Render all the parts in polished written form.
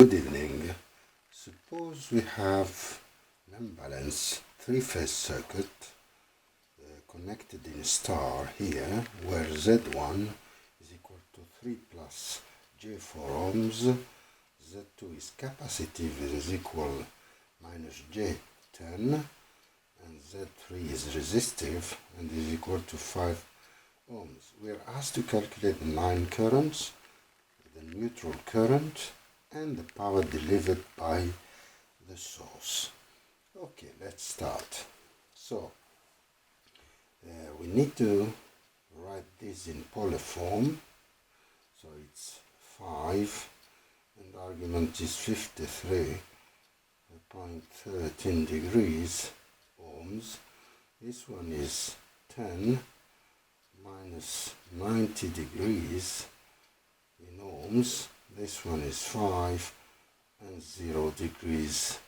Good evening. Suppose we have an unbalanced three-phase circuit connected in a star here, where Z1 is equal to 3 plus J4 ohms, Z2 is capacitive and is equal minus J10, and Z3 is resistive and is equal to 5 ohms. We are asked to calculate the line currents, the neutral current, and the power delivered by the source. Okay, let's start. So we need to write this in polar form. So it's 5 and the argument is 53.13 degrees ohms. This one is 10 minus 90 degrees in ohms. This one is 5 and 0 degrees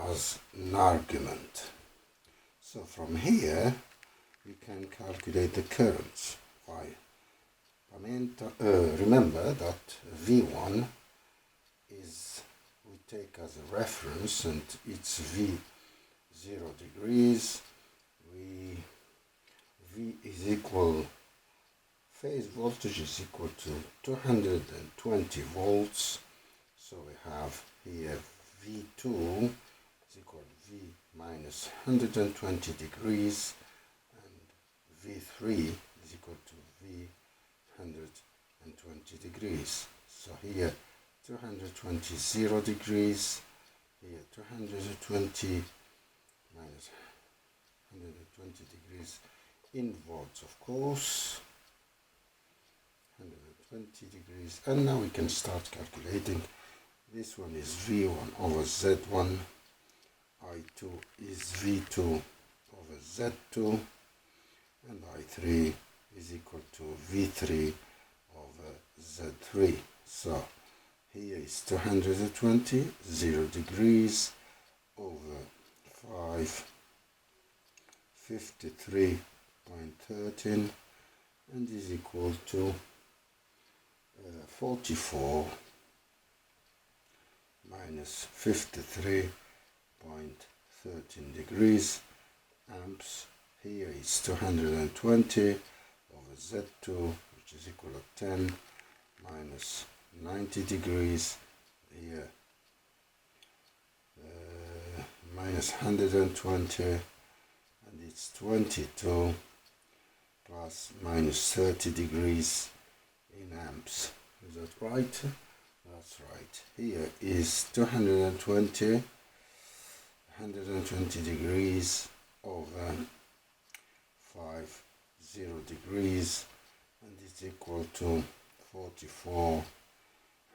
as an argument. So from here we can calculate the currents. Remember that V1 is, we take as a reference, and it's V 0 degrees. V is equal, phase voltage is equal to 220 volts. So we have here V2 is equal to V minus 120 degrees, and V3 is equal to V 120 degrees. So here 220 0 degrees, here 220 minus 120 degrees in volts, of course, 120 degrees, and now we can start calculating. This one is V1 over Z1, I2 is V2 over Z2, and I3 is equal to V3 over Z3. So here is 220 0 degrees over 5, 53.13, and is equal to 44 minus 53.13 degrees amps. Here is 220 over Z2, which is equal to 10 minus 90 degrees. Here minus 120, and it's 22 plus minus 30 degrees in amps. Is that right? That's right. Here is 120 degrees over 50 degrees, and it's equal to 44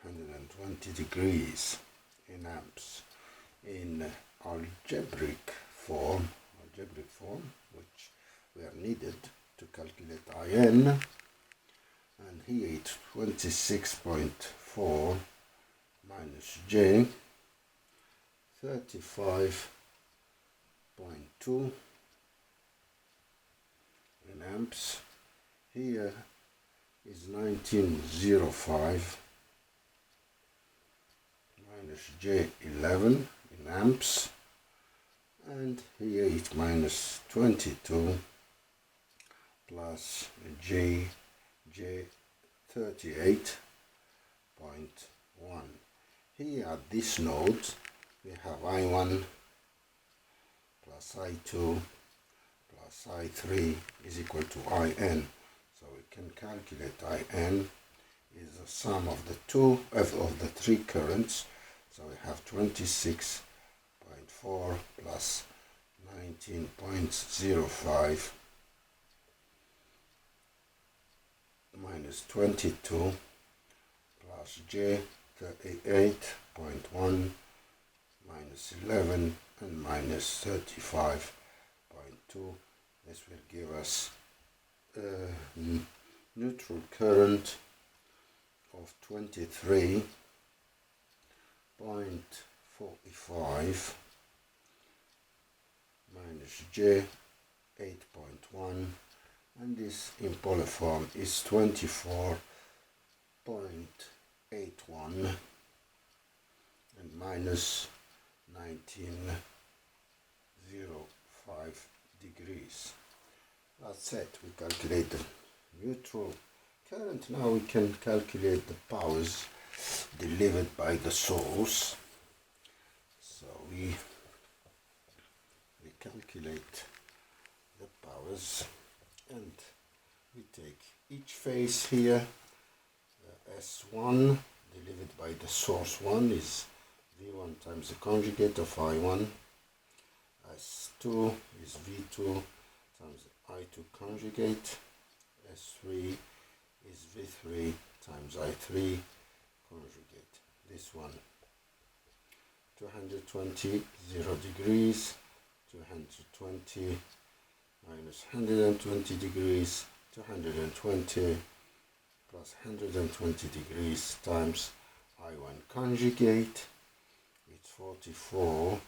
120 degrees in amps. In algebraic form, which we are needed to calculate IN, and here it's 26.4 minus J, 35.2 in amps. Here is 1905 minus J11 in amps, and here it's minus 22 plus J38.1. Here at this node we have I1 plus I2 plus I3 is equal to IN. So we can calculate IN is the sum of the three currents. So we have 26.4 plus 19.05 minus 22 plus J38.1 minus 11 and minus 35.2. This will give us a neutral current of 23.45 minus J8.1, and this in polar form is 24.5 81 and minus 1905 degrees. That's it. We calculate the neutral current. Now we can calculate the powers delivered by the source. So we calculate the powers, and we take each phase here. S1 delivered by the source 1 is V1 times the conjugate of I1. S2 is V2 times I2 conjugate. S3 is V3 times I3 conjugate. This one 220, 0 degrees, 220 minus 120 degrees, 220 plus 120 degrees times I1 conjugate. It's 44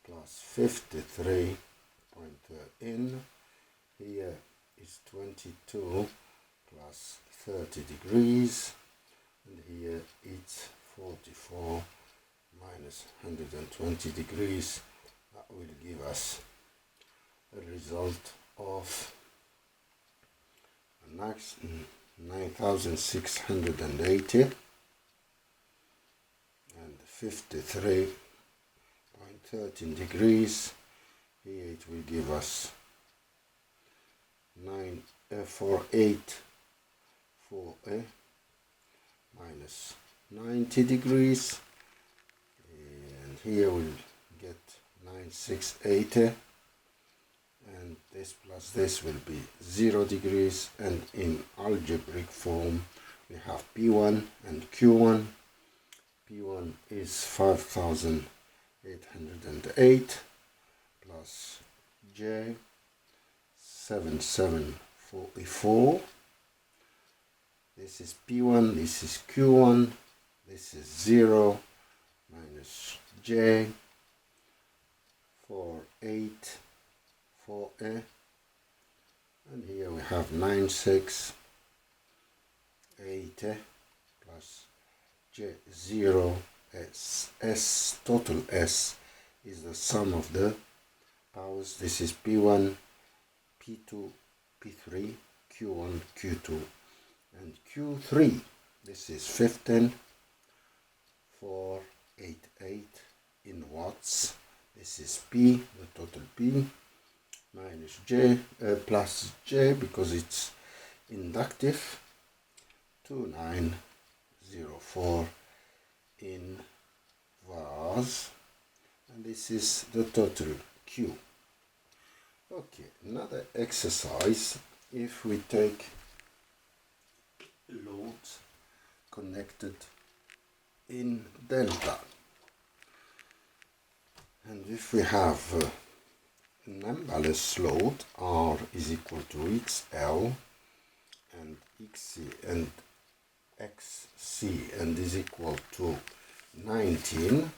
plus 53.13. Here is 22 plus 30 degrees, and here it's 44 minus 120 degrees. That will give us a result of 9,680 and 53.13 degrees. Here it will give us 484 minus 90 degrees, and here we'll get 9680, and this plus this will be 0 degrees, and in algebraic form we have P1 and Q1. P1 is 5808 plus J 7744. This is P1, this is Q1, this is 0 minus J 484A, and here we have 9680 plus J 0 S total S is the sum of the powers. This is P1, P2, P3, Q1, Q2, and Q3. This is 15,488 in watts. This is P, the total P, minus J, plus J because it's inductive, 2904 in vars, and this is the total Q. Okay, another exercise. If we take loads connected in delta, and if we have an unbalanced load, R is equal to XL and XC and XC, and is equal to 19,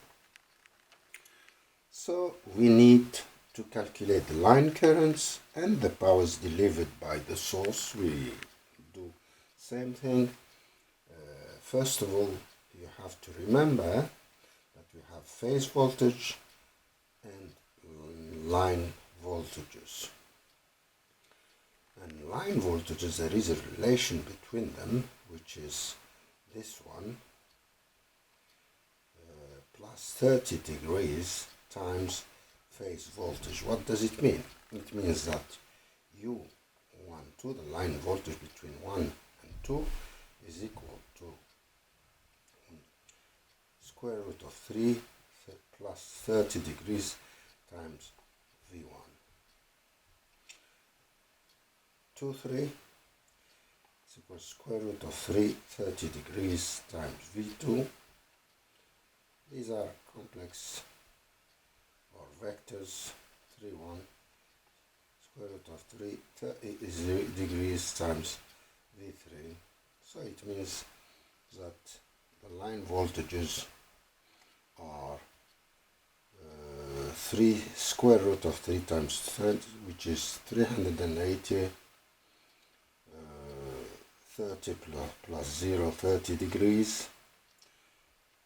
so we need to calculate the line currents and the powers delivered by the source. We do same thing. First of all, you have to remember that we have phase voltage and line voltages. And line voltages, there is a relation between them, which is this one, plus 30 degrees times phase voltage. What does it mean? It means that U12, the line voltage between 1 and 2, is equal to square root of 3 plus 30 degrees times V1. 3 is equal to square root of 3, 30 degrees times V2. These are complex or vectors. 3, 1, square root of 3, 30 degrees times V3. So it means that the line voltages are 3 square root of 3 times 30, which is 380, 30 plus 0, 30 degrees.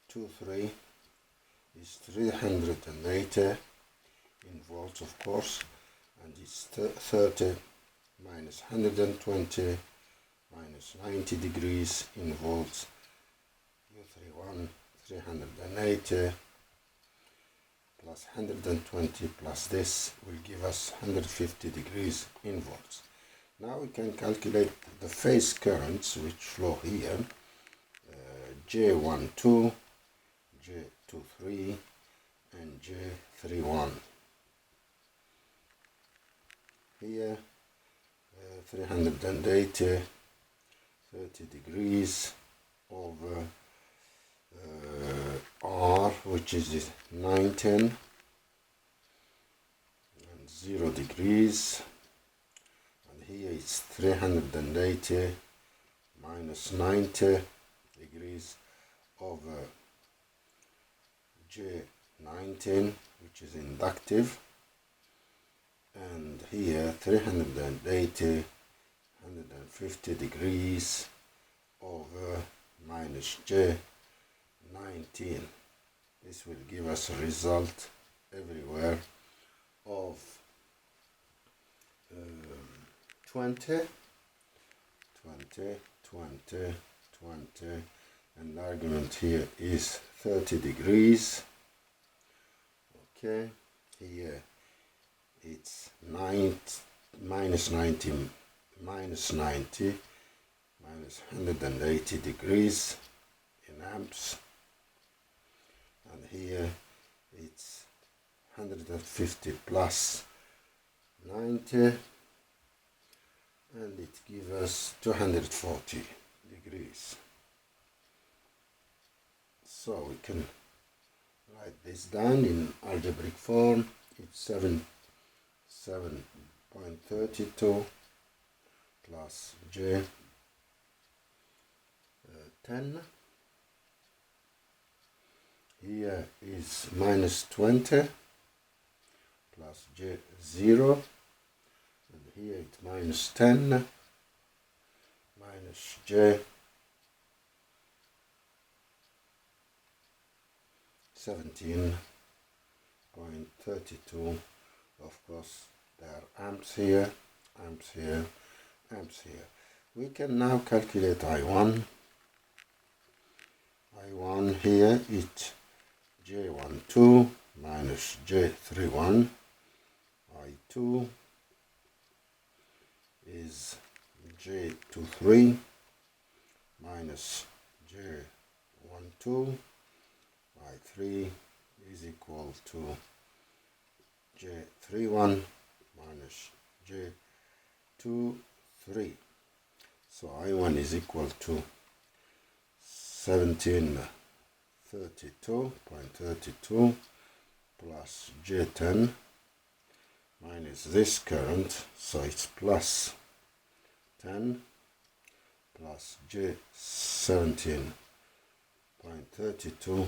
2, 3 is 380 in volts, of course, and it's 30 minus 120 minus 90 degrees in volts. U31, 380 plus 120 plus this will give us 150 degrees in volts. Now we can calculate the phase currents which flow here, J12, J23 and J31. Here 380, 30 degrees over R, which is 19, and 0 degrees, and here it's 380 minus 90 degrees over J19, which is inductive, and here 380, 150 degrees over minus J19. This will give us a result everywhere of 20, and the argument here is 30 degrees. Okay, here it's minus 90 minus 180 degrees in amps, and here it's 150 plus 90, and it gives us 240 degrees. So we can write this down in algebraic form. It's 7.32 plus J 10. Here is minus 20 plus J 0, and here it's minus 10 minus J 17.32. Of course, there are amps here, amps here, amps here. We can now calculate I1. I1 here is J12 minus J31. I2 is J23 minus J12. I3 is equal to J31 minus J23. So I1 is equal to 1732.32 plus J10 minus this current, so it's plus 10 plus J17.32.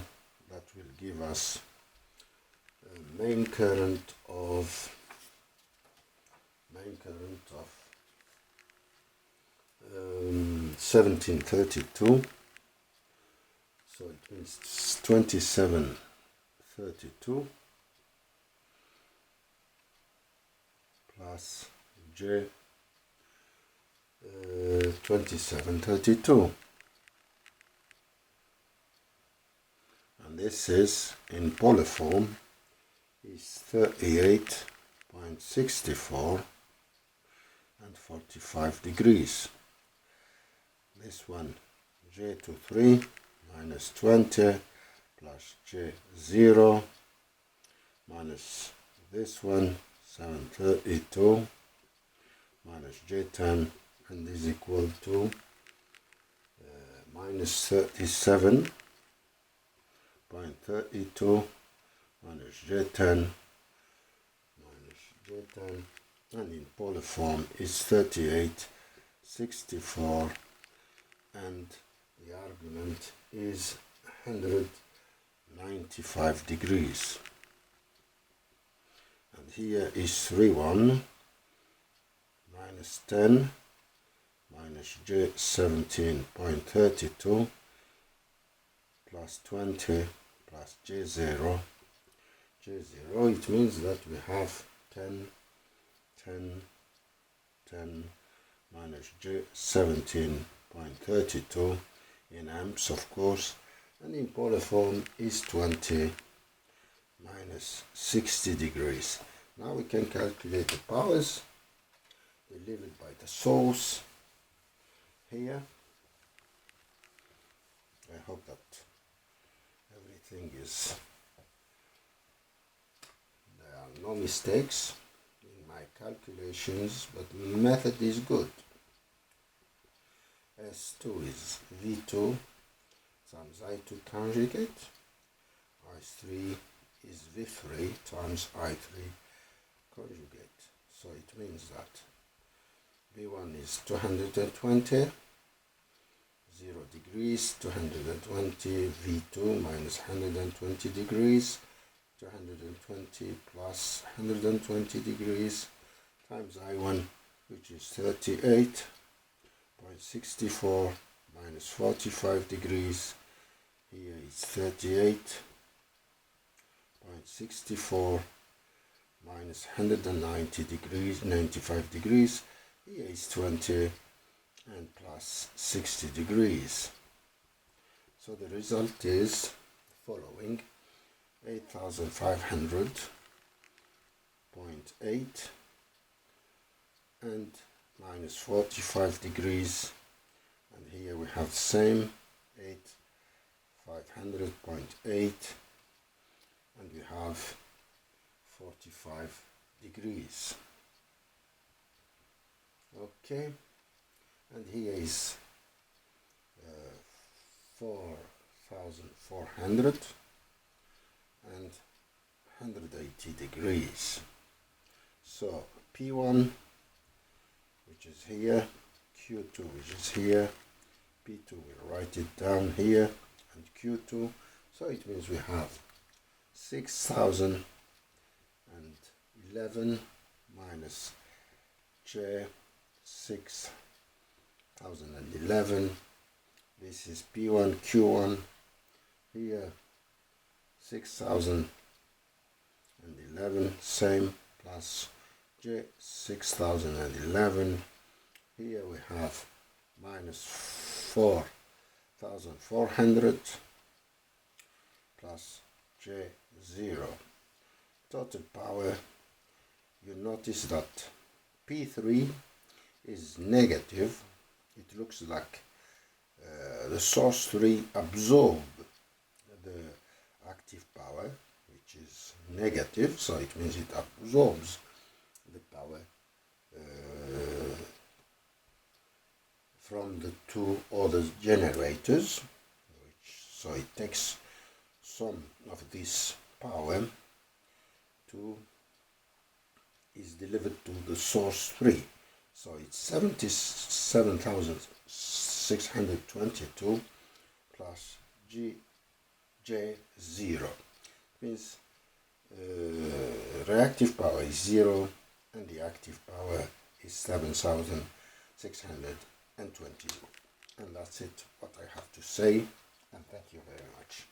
That will give us a main current of 1732. So it means 2732 plus J 2732. And this is in polar form is 38.64 and 45 degrees. This one J23 minus 20 plus J0 minus this one 732 minus J10, and is equal to minus 37.32 minus J10 minus J10, and in polar form is 38.64, and the argument is 195 degrees. And here is 31 minus 10 minus J 17.32 plus 20 plus J0. It means that we have 10 minus J 17.32 in amps, of course, and in polar form is 20 minus 60 degrees. Now we can calculate the powers delivered by the source here. I hope that everything is, there are no mistakes in my calculations, but the method is good. S2 is V2 times I2 conjugate, I3 is V3 times I3 conjugate. So it means that V1 is 220, 0 degrees, 220 V2 minus 120 degrees, 220 plus 120 degrees times I1, which is 38.64 minus 45 degrees. Here is 38.64 minus 190 degrees, 95 degrees. Here is 20 and plus 60 degrees. So the result is following: 8,500.8 and minus 45 degrees, and here we have the same 8,500.8 and we have 45 degrees. Okay, and here is 4,400 and 180 degrees. So P1, which is here, Q2, which is here, P2, we'll write it down here, and Q2. So it means we have 6,011 minus J 6,011. This is P1, Q1. Here 6,011, same, plus J 6,011. Here we have minus 4,400 plus J0. Total power, you notice that P3 is negative. It looks like the source 3 absorbed the active power, which is negative, so it means it absorbs the power from the two other generators, so it takes some of this power is delivered to the source 3. So it's 77,622 plus J0. Means reactive power is 0 and the active power is 7,620. And that's it, what I have to say, and thank you very much.